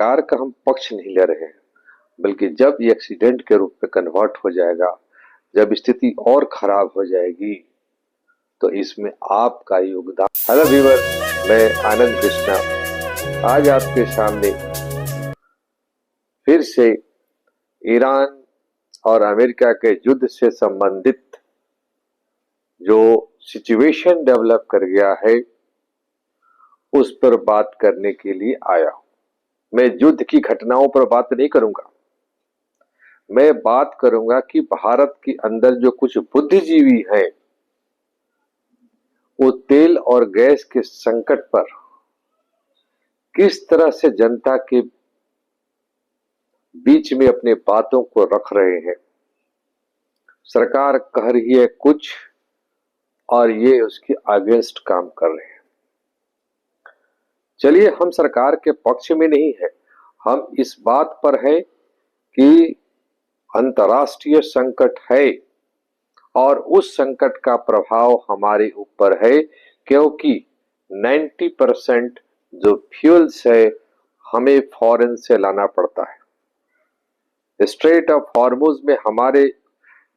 सरकार का हम पक्ष नहीं ले रहे हैं, बल्कि जब ये एक्सीडेंट के रूप में कन्वर्ट हो जाएगा, जब स्थिति और खराब हो जाएगी, तो इसमें आपका योगदान। हेलो व्यूअर, मैं आनंद कृष्णा आज आपके सामने फिर से ईरान और अमेरिका के युद्ध से संबंधित जो सिचुएशन डेवलप कर गया है उस पर बात करने के लिए आया हूं। मैं युद्ध की घटनाओं पर बात नहीं करूंगा, मैं बात करूंगा कि भारत के अंदर जो कुछ बुद्धिजीवी हैं वो तेल और गैस के संकट पर किस तरह से जनता के बीच में अपने बातों को रख रहे हैं। सरकार कह रही है कुछ और ये उसके अगेंस्ट काम कर रहे हैं। चलिए, हम सरकार के पक्ष में नहीं है, हम इस बात पर है कि अंतर्राष्ट्रीय संकट है और उस संकट का प्रभाव हमारे ऊपर है, क्योंकि 90% जो फ्यूल्स है हमें फॉरेन से लाना पड़ता है। स्ट्रेट ऑफ हॉर्मुज में हमारे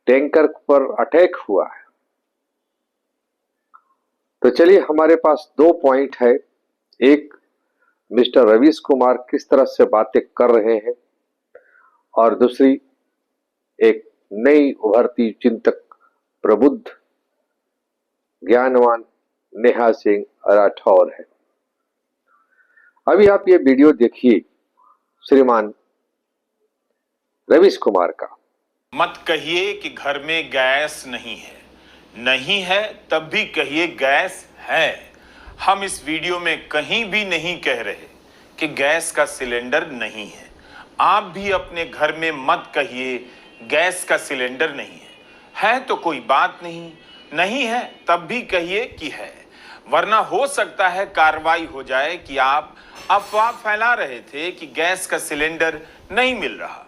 टैंकर पर अटैक हुआ है। तो चलिए, हमारे पास दो पॉइंट है। एक, मिस्टर रवीश कुमार किस तरह से बातें कर रहे हैं, और दूसरी एक नई उभरती चिंतक प्रबुद्ध ज्ञानवान नेहा सिंह राठौर है। अभी आप ये वीडियो देखिए श्रीमान रवीश कुमार का। मत कहिए कि घर में गैस नहीं है, नहीं है तब भी कहिए गैस है। हम इस वीडियो में कहीं भी नहीं कह रहे कि गैस का सिलेंडर नहीं है। आप भी अपने घर में मत कहिए गैस का सिलेंडर नहीं है तो कोई बात नहीं, नहीं है तब भी कहिए कि है, वरना हो सकता है कार्रवाई हो जाए कि आप अफवाह फैला रहे थे कि गैस का सिलेंडर नहीं मिल रहा।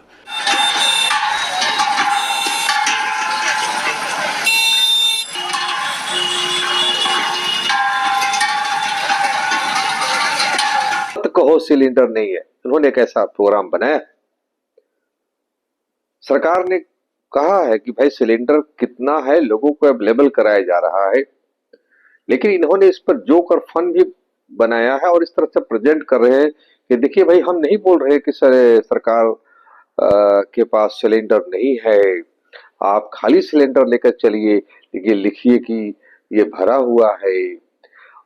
कहो सिलेंडर नहीं है, उन्होंने एक ऐसा प्रोग्राम बनाया। सरकार ने कहा है कि भाई सिलेंडर कितना है, लोगों को अवेलेबल कराया जा रहा है, लेकिन इन्होंने इस पर जोक और फन भी बनाया है और इस तरह से प्रेजेंट कर रहे हैं कि देखिए भाई, हम नहीं बोल रहे कि सरकार के पास सिलेंडर नहीं है, आप खाली सिलेंडर लेकर चलिए, लेकिन लिखिए कि ये भरा हुआ है।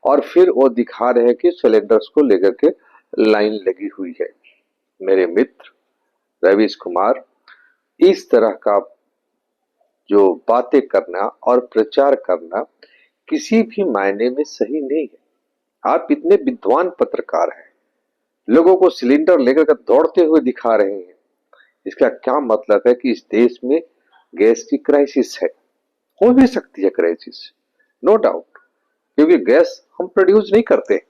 और फिर वो दिखा रहे हैं कि सिलेंडर्स को लेकर के लाइन लगी हुई है। मेरे मित्र रवीश कुमार, इस तरह का जो बातें करना और प्रचार करना किसी भी मायने में सही नहीं है। आप इतने विद्वान पत्रकार हैं, लोगों को सिलेंडर लेकर के दौड़ते हुए दिखा रहे हैं, इसका क्या मतलब है कि इस देश में गैस की क्राइसिस है। हो भी सकती है क्राइसिस, नो डाउट, क्योंकि गैस हम प्रोड्यूस नहीं करते,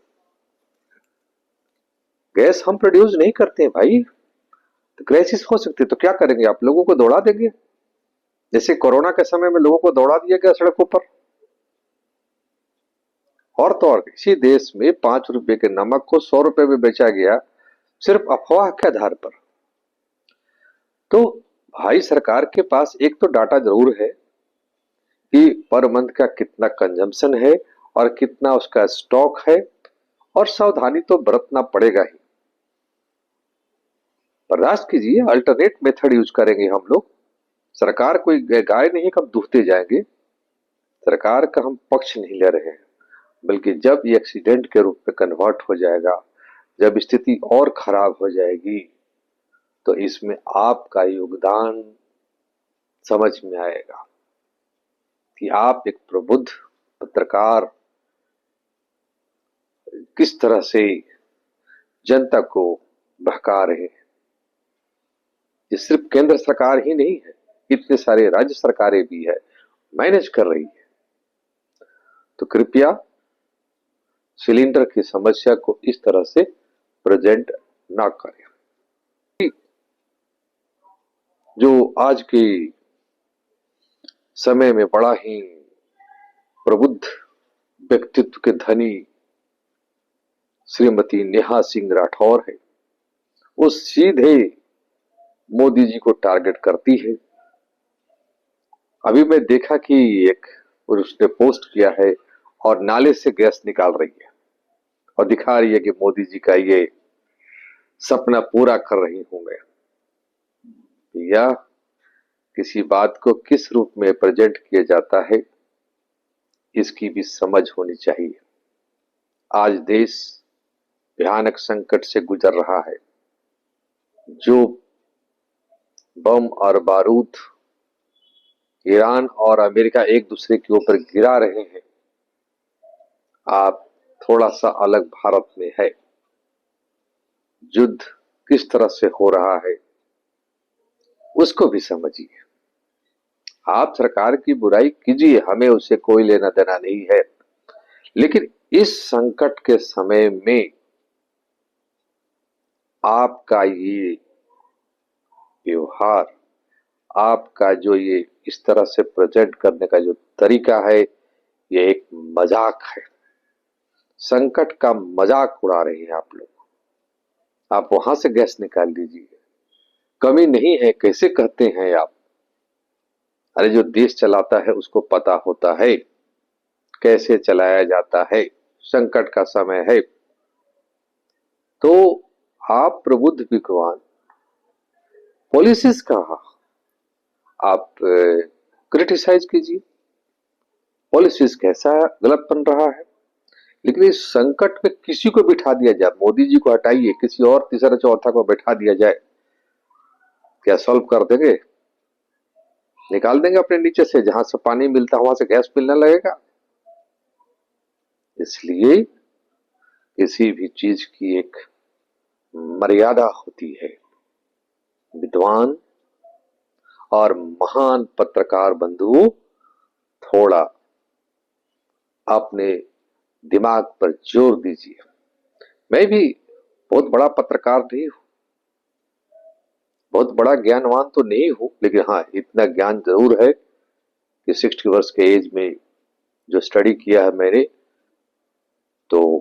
गैस हम प्रोड्यूस नहीं करते भाई, तो क्राइसिस हो सकती है। तो क्या करेंगे, आप लोगों को दौड़ा देंगे, जैसे कोरोना के समय में लोगों को दौड़ा दिया गया सड़कों पर। और तो और इसी देश में 5 रुपए के नमक को 100 रुपए में बेचा गया, सिर्फ अफवाह के आधार पर। तो भाई, सरकार के पास एक तो डाटा जरूर है कि पर मंथ का कितना कंजम्पशन है और कितना उसका स्टॉक है, और सावधानी तो बरतना पड़ेगा ही। बर्दाश्त कीजिए, अल्टरनेट मेथड यूज करेंगे हम लोग। सरकार कोई गाय नहीं कब दूहते जाएंगे। सरकार का हम पक्ष नहीं ले रहे हैं, बल्कि जब ये एक्सीडेंट के रूप में कन्वर्ट हो जाएगा, जब स्थिति और खराब हो जाएगी, तो इसमें आपका योगदान समझ में आएगा कि आप एक प्रबुद्ध पत्रकार किस तरह से जनता को बहका रहे हैं। ये सिर्फ केंद्र सरकार ही नहीं है, इतने सारे राज्य सरकारें भी है, मैनेज कर रही है। तो कृपया सिलेंडर की समस्या को इस तरह से प्रेजेंट ना करें। जो आज के समय में बड़ा ही प्रबुद्ध व्यक्तित्व के धनी श्रीमती नेहा सिंह राठौर है, वो सीधे मोदी जी को टारगेट करती है। अभी मैं देखा कि एक उसने पोस्ट किया है और नाले से गैस निकाल रही है और दिखा रही है कि मोदी जी का ये सपना पूरा कर रही हूं मैं, या किसी बात को किस रूप में प्रेजेंट किया जाता है इसकी भी समझ होनी चाहिए। आज देश भयानक संकट से गुजर रहा है। जो बम और बारूद ईरान और अमेरिका एक दूसरे के ऊपर गिरा रहे हैं, आप थोड़ा सा अलग भारत में है। युद्ध किस तरह से हो रहा है उसको भी समझिए। आप सरकार की बुराई कीजिए, हमें उससे कोई लेना देना नहीं है, लेकिन इस संकट के समय में आपका ये व्यवहार, आपका जो ये इस तरह से प्रेजेंट करने का जो तरीका है, ये एक मजाक है। संकट का मजाक उड़ा रहे हैं आप लोग। आप वहां से गैस निकाल लीजिए, कमी नहीं है कैसे कहते हैं आप? अरे जो देश चलाता है उसको पता होता है कैसे चलाया जाता है। संकट का समय है तो आप प्रबुद्ध विद्वान पॉलिसीज का आप क्रिटिसाइज कीजिए, पॉलिसीज कैसा गलत बन रहा है। लेकिन इस संकट में किसी को बिठा दिया जाए, मोदी जी को हटाइए, किसी और तीसरा चौथा को बैठा दिया जाए, क्या सॉल्व कर देंगे? निकाल देंगे अपने नीचे से, जहां से पानी मिलता है वहां से गैस मिलने लगेगा। इसलिए किसी भी चीज की एक मर्यादा होती है। विद्वान और महान पत्रकार बंधुओं, थोड़ा अपने दिमाग पर जोर दीजिए। मैं भी बहुत बड़ा पत्रकार नहीं हूं, बहुत बड़ा ज्ञानवान तो नहीं हूं, लेकिन हाँ इतना ज्ञान जरूर है कि 60 वर्ष के एज में जो स्टडी किया है मैंने, तो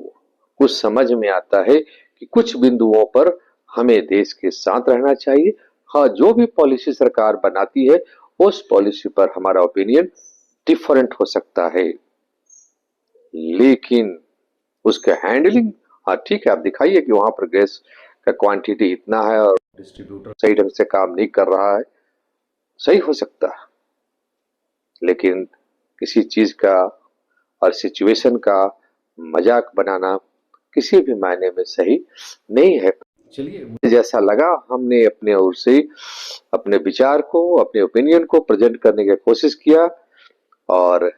कुछ समझ में आता है कि कुछ बिंदुओं पर हमें देश के साथ रहना चाहिए। हाँ, जो भी पॉलिसी सरकार बनाती है उस पॉलिसी पर हमारा ओपिनियन डिफरेंट हो सकता है, लेकिन उसका हैंडलिंग, हाँ ठीक है, आप दिखाइए कि वहां पर गैस का क्वांटिटी इतना है और डिस्ट्रीब्यूटर सही ढंग से काम नहीं कर रहा है, सही हो सकता है। लेकिन किसी चीज का और सिचुएशन का मजाक बनाना किसी भी मायने में सही नहीं है। चलिए, मुझे जैसा लगा हमने अपने ओर से अपने विचार को, अपने ओपिनियन को प्रेजेंट करने की कोशिश किया। और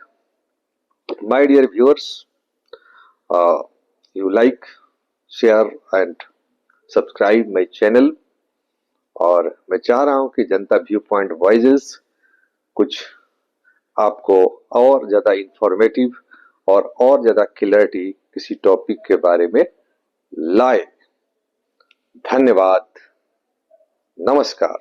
my dear viewers, you like, share and subscribe my channel। और मैं चाह रहा हूं कि जनता व्यू पॉइंट वॉइसेस कुछ आपको और ज्यादा इंफॉर्मेटिव और ज्यादा क्लैरिटी किसी टॉपिक के बारे में लाए। धन्यवाद, नमस्कार।